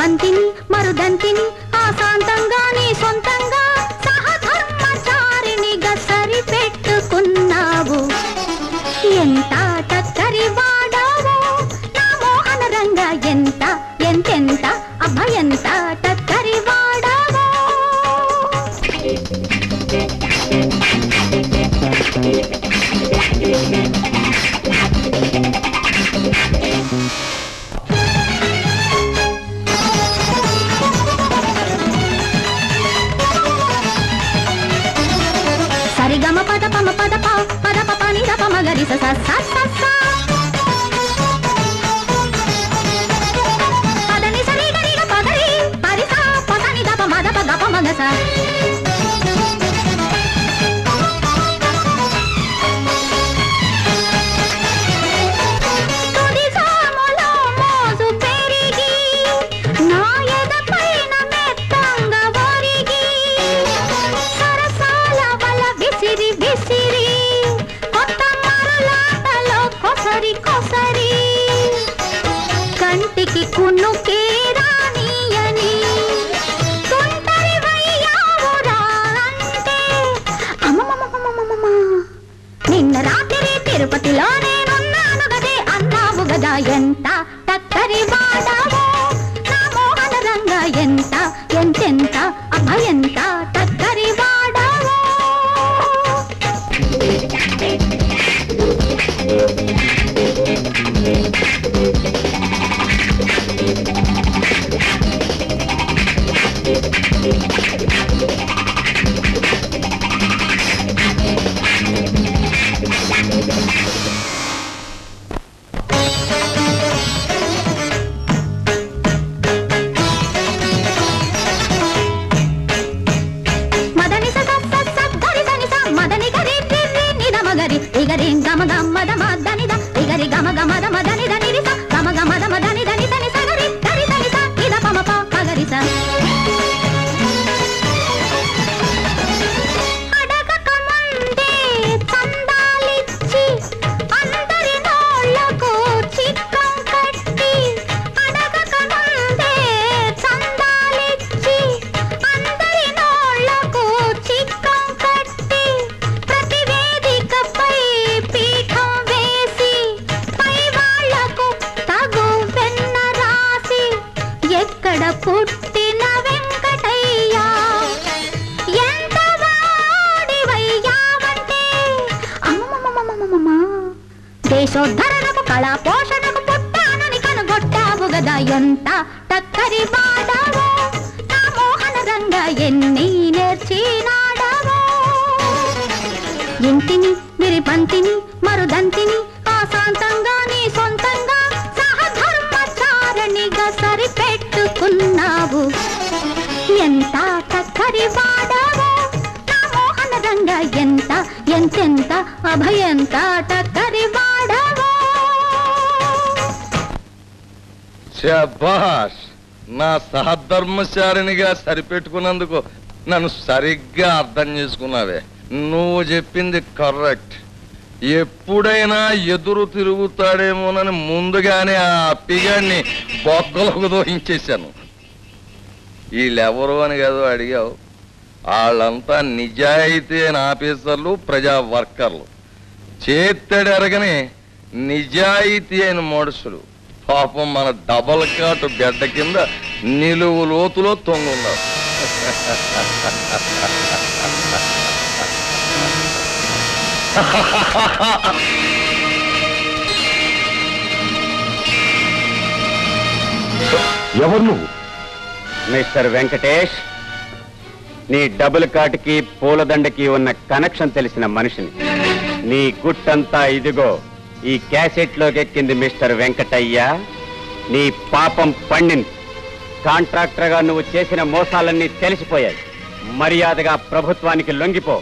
బంతిని మరుదంతిని ఆశాంతంగా నీ సొంతంగా సహధర్మచారిణిగా సరిపెట్టుకున్నావు. ఎంత టక్కరి వాడావో నా మోహన రంగ, ఎంత ఎంతెంత అభయంత టక్కరి వాడావో. సరిగమ పద పమ పద ప పద ప పని ద పమ గరి స స స స పదని సరి గరి ద పదరి పరి స పదని ద పమ ద ప గ పమ గ స. కంటికి కున్నుకే రానియని తుంటరి వయ్యావురా అంటే అమ్మమ్మమ్మమ్మమ్మమ్మ నిన్న రాత్రి తిరుపతిలో నేనున్నాను గదే అన్నావు గదా. ఎంత టక్కరి వాడావో నా మోహన రంగ, ఎంత ఎంతెంత అభయంత టక్కరి వాడావో. మదని స స స గరి దని స మదని గరి రి ని ద మగరి ఇగరి గమ గమ ద మదని ద ఇగరి గమ గమ ద మదని దని రి స గమ గమ ద మదని దని దని స గరి గరి దని స ఇద పమ ప మగరి స. అడగక ముందే చందాలిచ్చి అందరి నోళ్ళకు చిక్కం కట్టి, అడగక ముందే చందాలిచ్చి అందరి నోళ్ళకు చిక్కం కట్టి, ప్రతి వేదికపై పీఠం వేసి పై వాళ్లకు తగు వెన్న రాసి, ఎక్కడ పుట్టిన వెంకటయ్య ఎంత వాడివయ్యావంటే అమ్మమ్మమ్మమ్మమ్మమ్మ దేశోద్ధరణకు కళా పోషణకు పుట్టానని కనుగొట్టావు గదా. ఎంత టక్కరి వాడావో నా మోహన రంగ, ఎన్ని నేర్చినాడావో. ఇంటిని విరిపంతిని మరుదంతిని ఆశాంతంగా నీ సొంతంగా సహధర్మచారిణిగా సరిపెట్టుకున్నావు. ఎంత టక్కరి వాడావో నా మోహన రంగ, ఎంత ఎంతెంత అభయంత టక్కరి వాడావో. శభాష్, నా సహధర్మచారిణిగా సరిపెట్టుకున్నందుకు నన్ను సరిగ్గా అర్థం చేసుకున్నావే. నువ్వు చెప్పింది కరెక్ట్. ఎప్పుడైనా ఎదురు తిరుగుతాడేమోనని ముందుగానే ఆ పిగాడిని బొక్కలకు దోహించేశాను. వీళ్ళెవరు అని కదా అడిగావు. వాళ్ళంతా నిజాయితీ అయిన ఆఫీసర్లు, ప్రజా వర్కర్లు, చేత్తడెరగని నిజాయితీ అయిన మనుషులు. పాపం మన డబల్ కాటు గడ్డ కింద నిలువు లోతులో తొంగున్నారు. ఎవరు నువ్వు? మిస్టర్ వెంకటేష్, నీ డబుల్ కాటుకి పూలదండకి ఉన్న కనెక్షన్ తెలిసిన మనిషిని. నీ గుట్టంతా ఇదిగో ఈ క్యాసెట్ లోకి ఎక్కింది మిస్టర్ వెంకటయ్య. నీ పాపం పండింది. కాంట్రాక్టర్ గా నువ్వు చేసిన మోసాలన్నీ తెలిసిపోయాయి. మర్యాదగా ప్రభుత్వానికి లొంగిపో.